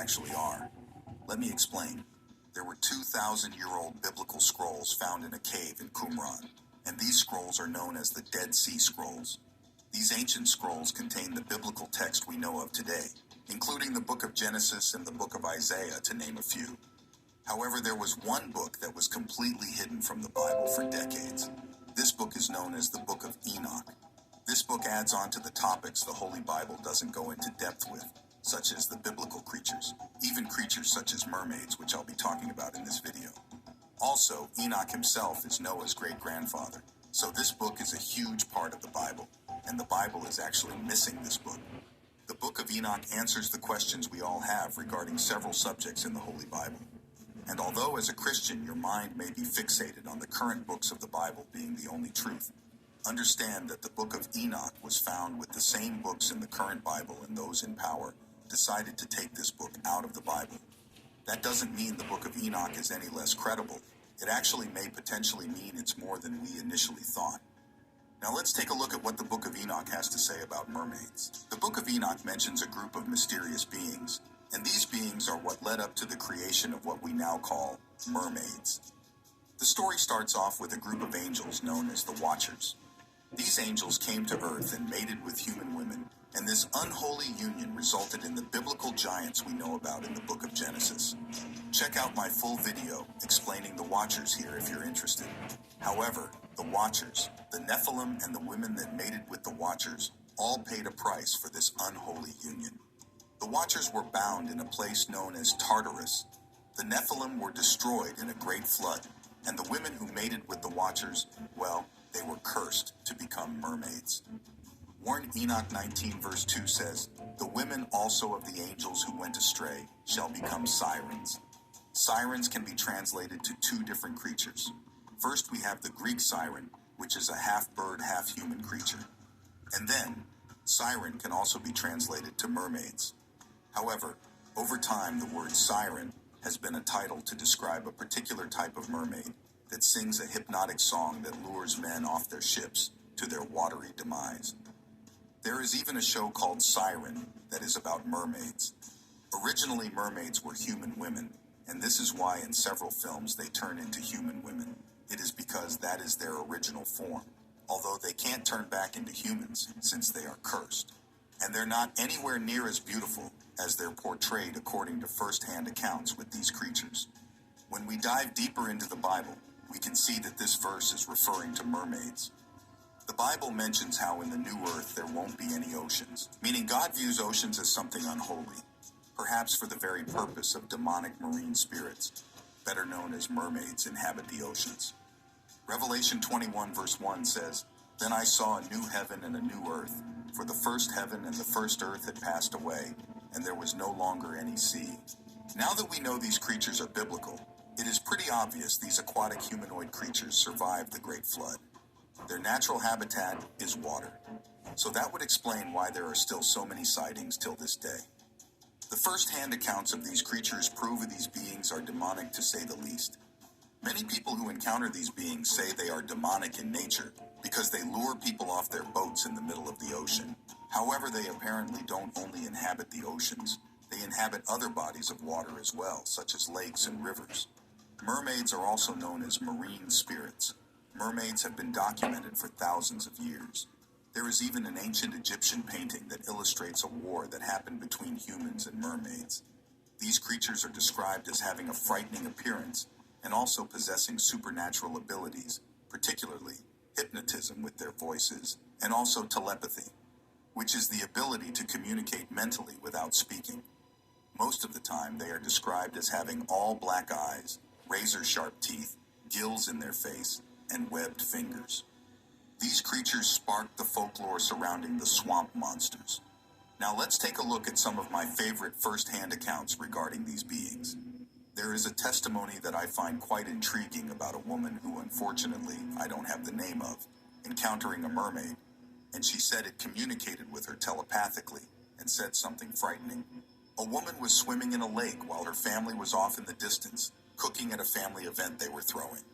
actually are. Let me explain. There were 2,000-year-old biblical scrolls found in a cave in Qumran, and these scrolls are known as the Dead Sea Scrolls. These ancient scrolls contain the biblical text we know of today, including the book of Genesis and the book of Isaiah, to name a few. However, there was one book that was completely hidden from the Bible for decades. This book is known as the Book of Enoch. This book adds on to the topics the Holy Bible doesn't go into depth with, such as the biblical creatures, even creatures such as mermaids, which I'll be talking about in this video. Also, Enoch himself is Noah's great-grandfather, so this book is a huge part of the Bible, and the Bible is actually missing this book. The Book of Enoch answers the questions we all have regarding several subjects in the Holy Bible. And although as a Christian your mind may be fixated on the current books of the Bible being the only truth, understand that the Book of Enoch was found with the same books in the current Bible, and those in power decided to take this book out of the Bible. That doesn't mean the Book of Enoch is any less credible. It actually may potentially mean it's more than we initially thought. Now let's take a look at what the Book of Enoch has to say about mermaids. The Book of Enoch mentions a group of mysterious beings, and these beings are what led up to the creation of what we now call mermaids. The story starts off with a group of angels known as the Watchers. These angels came to Earth and mated with human women, and this unholy union resulted in the biblical giants we know about in the book of Genesis. Check out my full video explaining the Watchers here if you're interested. However, the Watchers, the Nephilim, and the women that mated with the Watchers all paid a price for this unholy union. The Watchers were bound in a place known as Tartarus. The Nephilim were destroyed in a great flood, and the women who mated with the Watchers, well, they were cursed to become mermaids. 1 Enoch 19 verse 2 says, "The women also of the angels who went astray shall become sirens." Sirens can be translated to two different creatures. First, we have the Greek siren, which is a half-bird, half-human creature. And then, siren can also be translated to mermaids. However, over time, the word siren has been a title to describe a particular type of mermaid that sings a hypnotic song that lures men off their ships to their watery demise. There is even a show called Siren that is about mermaids. Originally, mermaids were human women, and this is why in several films they turn into human women. It is because that is their original form, although they can't turn back into humans since they are cursed. And they're not anywhere near as beautiful as they're portrayed according to first-hand accounts with these creatures. When we dive deeper into the Bible, we can see that this verse is referring to mermaids. The Bible mentions how in the new earth there won't be any oceans, meaning God views oceans as something unholy, perhaps for the very purpose of demonic marine spirits, better known as mermaids, inhabit the oceans. Revelation 21 verse 1 says, "Then I saw a new heaven and a new earth, for the first heaven and the first earth had passed away, and there was no longer any sea." Now that we know these creatures are biblical, it is pretty obvious these aquatic humanoid creatures survived the Great Flood. Their natural habitat is water, so that would explain why there are still so many sightings till this day. The first-hand accounts of these creatures prove these beings are demonic, to say the least. Many people who encounter these beings say they are demonic in nature because they lure people off their boats in the middle of the ocean. However, they apparently don't only inhabit the oceans, they inhabit other bodies of water as well, such as lakes and rivers. Mermaids are also known as marine spirits. Mermaids have been documented for thousands of years. There is even an ancient Egyptian painting that illustrates a war that happened between humans and mermaids. These creatures are described as having a frightening appearance and also possessing supernatural abilities, particularly hypnotism with their voices, and also telepathy, which is the ability to communicate mentally without speaking. Most of the time, they are described as having all black eyes, razor-sharp teeth, gills in their face, and webbed fingers. These creatures spark the folklore surrounding the swamp monsters. Now let's take a look at some of my favorite first-hand accounts regarding these beings. There is a testimony that I find quite intriguing about a woman who, unfortunately, I don't have the name of, encountering a mermaid, and she said it communicated with her telepathically and said something frightening. A woman was swimming in a lake while her family was off in the distance, cooking at a family event they were throwing.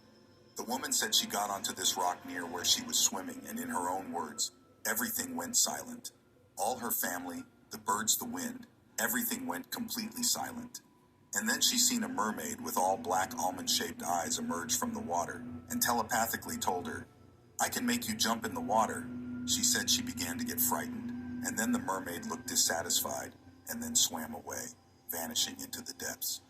The woman said she got onto this rock near where she was swimming, and in her own words, everything went silent. All her family, the birds, the wind, Everything went completely silent. And then she seen a mermaid with all black almond-shaped eyes emerge from the water and telepathically told her, "I can make you jump in the water." She said she began to get frightened, and then the mermaid looked dissatisfied and then swam away, vanishing into the depths.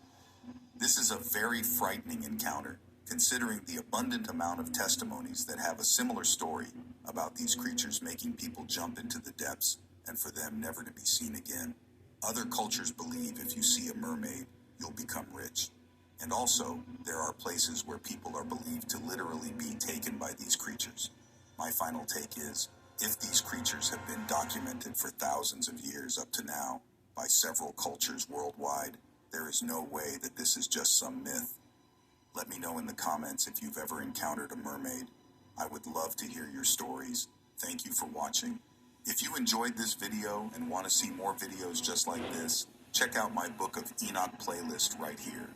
This is a very frightening encounter, considering the abundant amount of testimonies that have a similar story about these creatures making people jump into the depths and for them never to be seen again. Other cultures believe if you see a mermaid, you'll become rich. And also, there are places where people are believed to literally be taken by these creatures. My final take is, if these creatures have been documented for thousands of years up to now by several cultures worldwide, there is no way that this is just some myth. Let me know in the comments if you've ever encountered a mermaid. I would love to hear your stories. Thank you for watching. If you enjoyed this video and want to see more videos just like this, check out my Book of Enoch playlist right here.